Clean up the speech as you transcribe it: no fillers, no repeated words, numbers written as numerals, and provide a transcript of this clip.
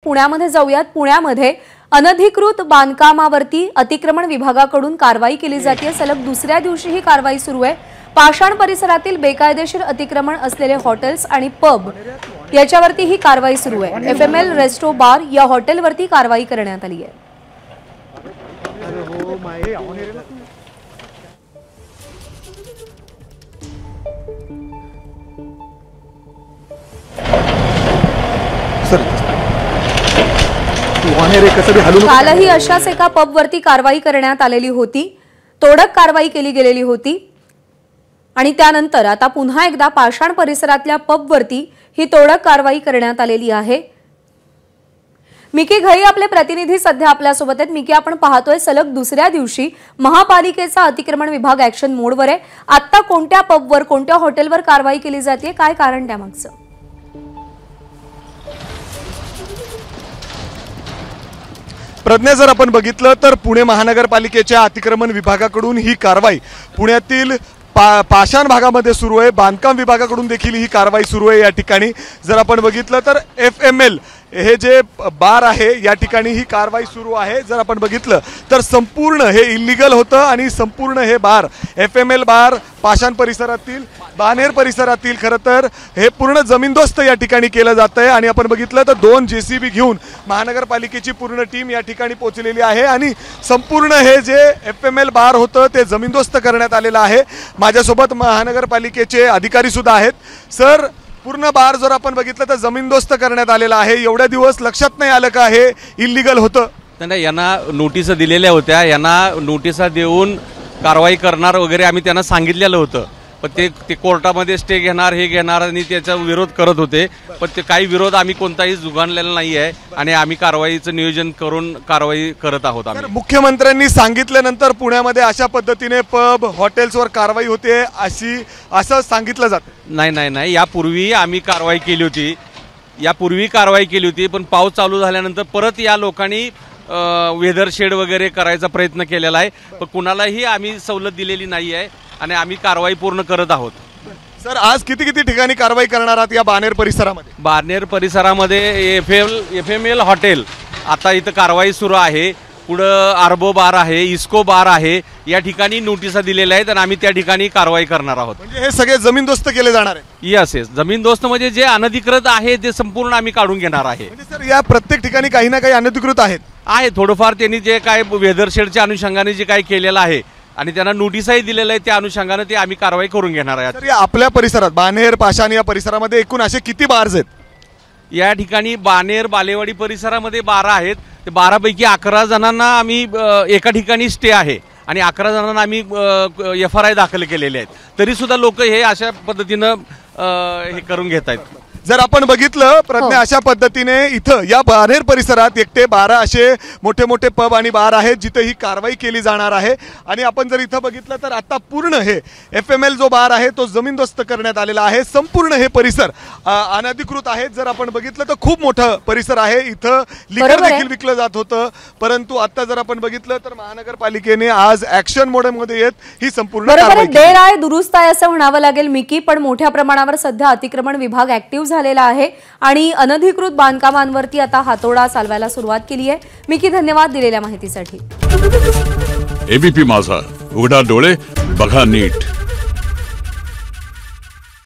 पुण्यामध्ये जाऊयात। पुण्यामध्ये अनधिकृत बांधकामावरती अतिक्रमण विभागाकडून कारवाई केली जाते। सलग दुसऱ्या दिवशी ही कारवाई सुरू आहे। पाषाण परिसरातील बेकायदेशीर अतिक्रमण असलेले हॉटेल्स आणि पब याच्यावरती ही कारवाई सुरू आहे। FML रेस्टो बार या हॉटेलवरती कारवाई करण्यात आली आहे। कालही अशाच एका पबवरती कारवाई करण्यात आलेली होती। तोडक कारवाई केली गेलेली होती आणि त्यानंतर आता पुन्हा एकदा पाषाण परिसरातल्या पबवरती ही तोडक कारवाई करण्यात आलेली आहे। मिकी घई आपले प्रतिनिधी सध्या आपल्या सोबत आहेत। मिकी, आपण पाहतोय सलग दुसऱ्या दिवशी महापालिकेचा अतिक्रमण विभाग ऍक्शन मोडवर आहे। आता कोणत्या पबवर कोणत्या हॉटेलवर कारवाई केली जाते, काय कारण त्यामागचं? प्रज्ञा, जर आपण बघितलं तर पुणे महानगरपालिकेच्या अतिक्रमण विभागाकडून ही कारवाई पुण्यातील पाषाण भागामध्ये सुरू आहे। बांधकाम विभागाकडून देखील ही कारवाई सुरू आहे। या ठिकाणी जर आपण बघितलं तर FML हे जे बार आहे या ठिकाणी ही कारवाई सुरू आहे। जर आपण बघितलं तर संपूर्ण हे इल्लीगल होतं आणि संपूर्ण हे बार FML बार पाषाण परिसरातील बानेर परिसरातील खरं तर हे पूर्ण जमीनदोस्त या ठिकाणी केलं जात आहे। आणि आपण बघितलं तर 2 JCB घेऊन महानगरपालिकेची पूर्ण टीम या ठिकाणी पोहोचलेली आहे आणि संपूर्ण हे जे FML बार होतं ते जमीनदोस्त करण्यात आलेलं आहे। माझ्यासोबत महानगरपालिकेचे अधिकारी सुद्धा आहेत। सर, पूर्ण बार जर आपण बघितलं तर जमीनदोस्त करण्यात आलेला आहे। एवढ्या दिवस लक्षात नाही आलं का हे इल्लीगल होतं? नाही, यांना नोटिसा दिलेल्या होत्या। यांना नोटिसा देऊन कारवाई करणार वगैरे आम्ही त्यांना सांगितलेलं होतं, पण ते कोर्टामध्ये स्टे घेणार हे घेणार आणि त्याचा विरोध करत होते। पण ते काही विरोध आम्ही कोणताही जुगानलेला नाही आहे आणि आम्ही कारवाईचं नियोजन करून कारवाई करत आहोत। आम्ही मुख्यमंत्र्यांनी सांगितल्यानंतर पुण्यामध्ये अशा पद्धतीने पब हॉटेल्सवर कारवाई होते असं सांगितलं जातं? नाही, यापूर्वी आम्ही कारवाई केली होती। पण पाऊस चालू झाल्यानंतर परत या लोकांनी वेदर शेड वगैरे करायचा प्रयत्न केलेला आहे, पण कुणालाही आम्ही सवलत दिलेली नाही आहे आणि आम्ही कारवाई पूर्ण करत आहोत। सर, आज किती ठिकाणी कारवाई करणार आहात या बानेर परिसरामध्ये? बानेर परिसरामध्ये FML हॉटेल आता इथं कारवाई सुरू आहे। पुढं आर्बो बार आहे, इस्को बार आहे, या ठिकाणी नोटिसा दिलेल्या आहेत आणि आम्ही त्या ठिकाणी कारवाई करणार आहोत। म्हणजे हे सगळे जमीनदोस्त केले जाणार आहे? यस, जमीनदोस्त म्हणजे जे अनधिकृत आहे ते संपूर्ण आम्ही काढून घेणार आहे। म्हणजे सर, या प्रत्येक ठिकाणी काही ना काही अनधिकृत आहे थोडंफार त्यांनी जे काय वेदर शेडच्या अनुषंगाने जे काय केलेलं आहे आणि त्यांना नोटिसही दिलेलं आहे, त्या अनुषंगाने ते आम्ही कारवाई करून घेणार आहे। तर आपल्या परिसरात बानेर पाषाण या परिसरामध्ये एकूण असे किती बार्स आहेत? या ठिकाणी बानेर बालेवाडी परिसरामध्ये 12 आहेत। ते 12 पैकी 11 जणांना आम्ही एका ठिकाणी स्टे आहे आणि 11 जणांना आम्ही FRI दाखल केलेले आहेत। तरी सुद्धा लोक हे अशा पद्धतीनं हे करून घेत आहेत। जर आपण बघितलं प्रज्ञा, अशा पद्धतीने इथं या बानेर परिसरात 1 ते 12 असे मोठे मोठे पब आणि बार आहेत जिथे ही कारवाई केली जाणार आहे। आणि आपण जर इथं बघितलं तर आता पूर्ण हे FML जो बार आहे तो जमीनदोस्त करण्यात आलेला आहे। संपूर्ण हे परिसर अनधिकृत आहेत। जर आपण बघितलं तर खूप मोठं परिसर आहे। इथं लिकर देखील विकलं जात होतं, परंतु आता जर आपण बघितलं तर महानगरपालिकेने आज ऍक्शन मोडमध्ये येत ही संपूर्ण कारवाई देर आहे दुरुस्त आहे असं म्हणावं लागेल मिकी। पण मोठ्या प्रमाणावर सध्या अतिक्रमण विभाग ऍक्टिव्ह झालेला आहे आणि अनधिकृत बांधकामांवरती आता हातोडा चालवायला सुरुवात केली आहे। मिकी, धन्यवाद दिलेल्या माहितीसाठी। ABP माझा, उघडा डोळे बघा नीट।